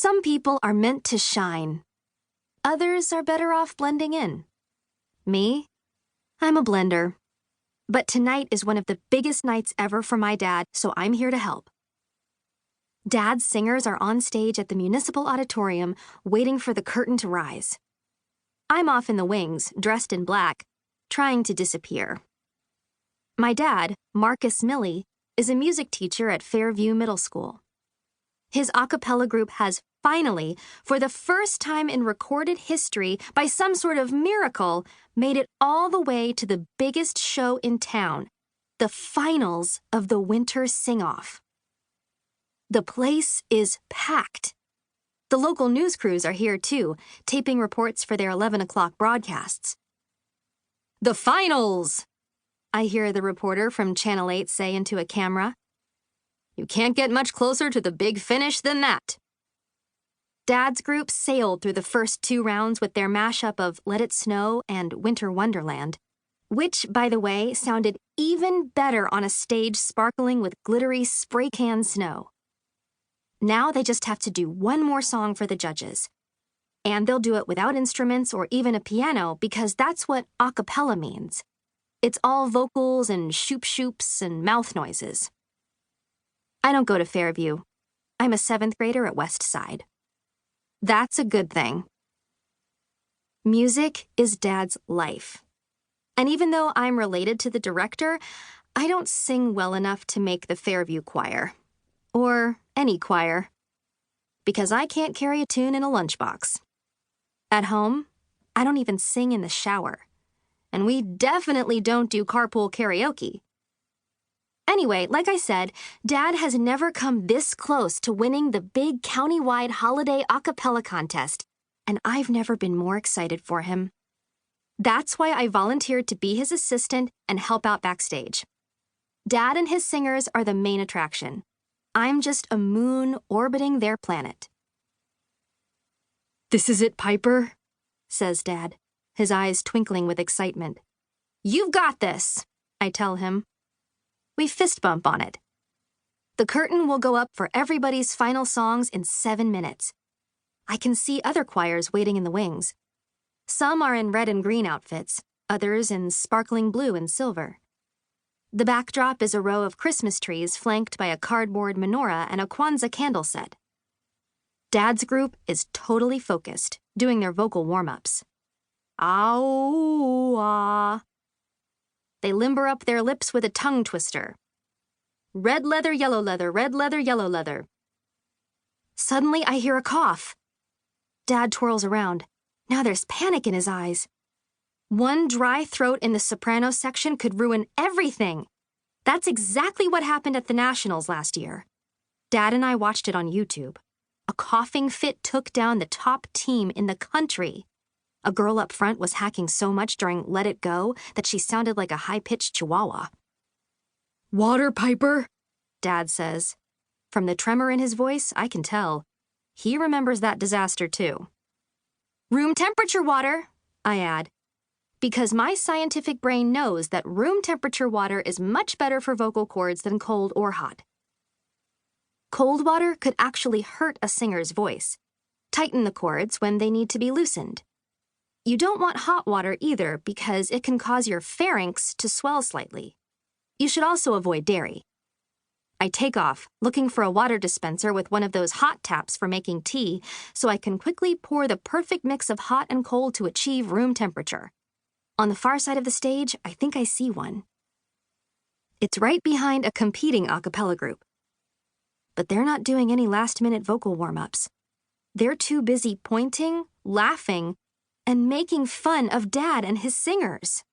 Some people are meant to shine. Others are better off blending in. Me? I'm a blender. But tonight is one of the biggest nights ever for my dad, so I'm here to help. Dad's singers are on stage at the Municipal Auditorium, waiting for the curtain to rise. I'm off in the wings, dressed in black, trying to disappear. My dad, Marcus Milley, is a music teacher at Fairview Middle School. His a cappella group has finally, for the first time in recorded history, by some sort of miracle, made it all the way to the biggest show in town, the finals of the Winter Sing-Off. The place is packed. The local news crews are here too, taping reports for their 11 o'clock broadcasts. "The finals!" I hear the reporter from Channel 8 say into a camera. "You can't get much closer to the big finish than that." Dad's group sailed through the first 2 rounds with their mashup of Let It Snow and Winter Wonderland, which, by the way, sounded even better on a stage sparkling with glittery spray can snow. Now they just have to do one more song for the judges. And they'll do it without instruments or even a piano because that's what a cappella means. It's all vocals and shoop-shoops and mouth noises. I don't go to Fairview. I'm a 7th grader at West Side. That's a good thing. Music is Dad's life. And even though I'm related to the director, I don't sing well enough to make the Fairview choir. Or any choir. Because I can't carry a tune in a lunchbox. At home, I don't even sing in the shower. And we definitely don't do carpool karaoke. Anyway, like I said, Dad has never come this close to winning the big county-wide holiday a cappella contest, and I've never been more excited for him. That's why I volunteered to be his assistant and help out backstage. Dad and his singers are the main attraction. I'm just a moon orbiting their planet. "This is it, Piper," says Dad, his eyes twinkling with excitement. "You've got this," I tell him. We fist bump on it. The curtain will go up for everybody's final songs in 7 minutes. I can see other choirs waiting in the wings. Some are in red and green outfits, others in sparkling blue and silver. The backdrop is a row of Christmas trees flanked by a cardboard menorah and a Kwanzaa candle set. Dad's group is totally focused, doing their vocal warm-ups. Ow-ah. They limber up their lips with a tongue twister. Red leather, yellow leather, red leather, yellow leather. Suddenly, I hear a cough. Dad twirls around. Now there's panic in his eyes. One dry throat in the soprano section could ruin everything. That's exactly what happened at the Nationals last year. Dad and I watched it on YouTube. A coughing fit took down the top team in the country. A girl up front was hacking so much during Let It Go that she sounded like a high-pitched chihuahua. "Water, Piper," Dad says. From the tremor in his voice, I can tell. He remembers that disaster, too. "Room temperature water," I add, because my scientific brain knows that room temperature water is much better for vocal cords than cold or hot. Cold water could actually hurt a singer's voice, tighten the cords when they need to be loosened. You don't want hot water either because it can cause your pharynx to swell slightly. You should also avoid dairy. I take off, looking for a water dispenser with one of those hot taps for making tea so I can quickly pour the perfect mix of hot and cold to achieve room temperature. On the far side of the stage, I think I see one. It's right behind a competing a cappella group. But they're not doing any last-minute vocal warm-ups. They're too busy pointing, laughing, and making fun of Dad and his singers.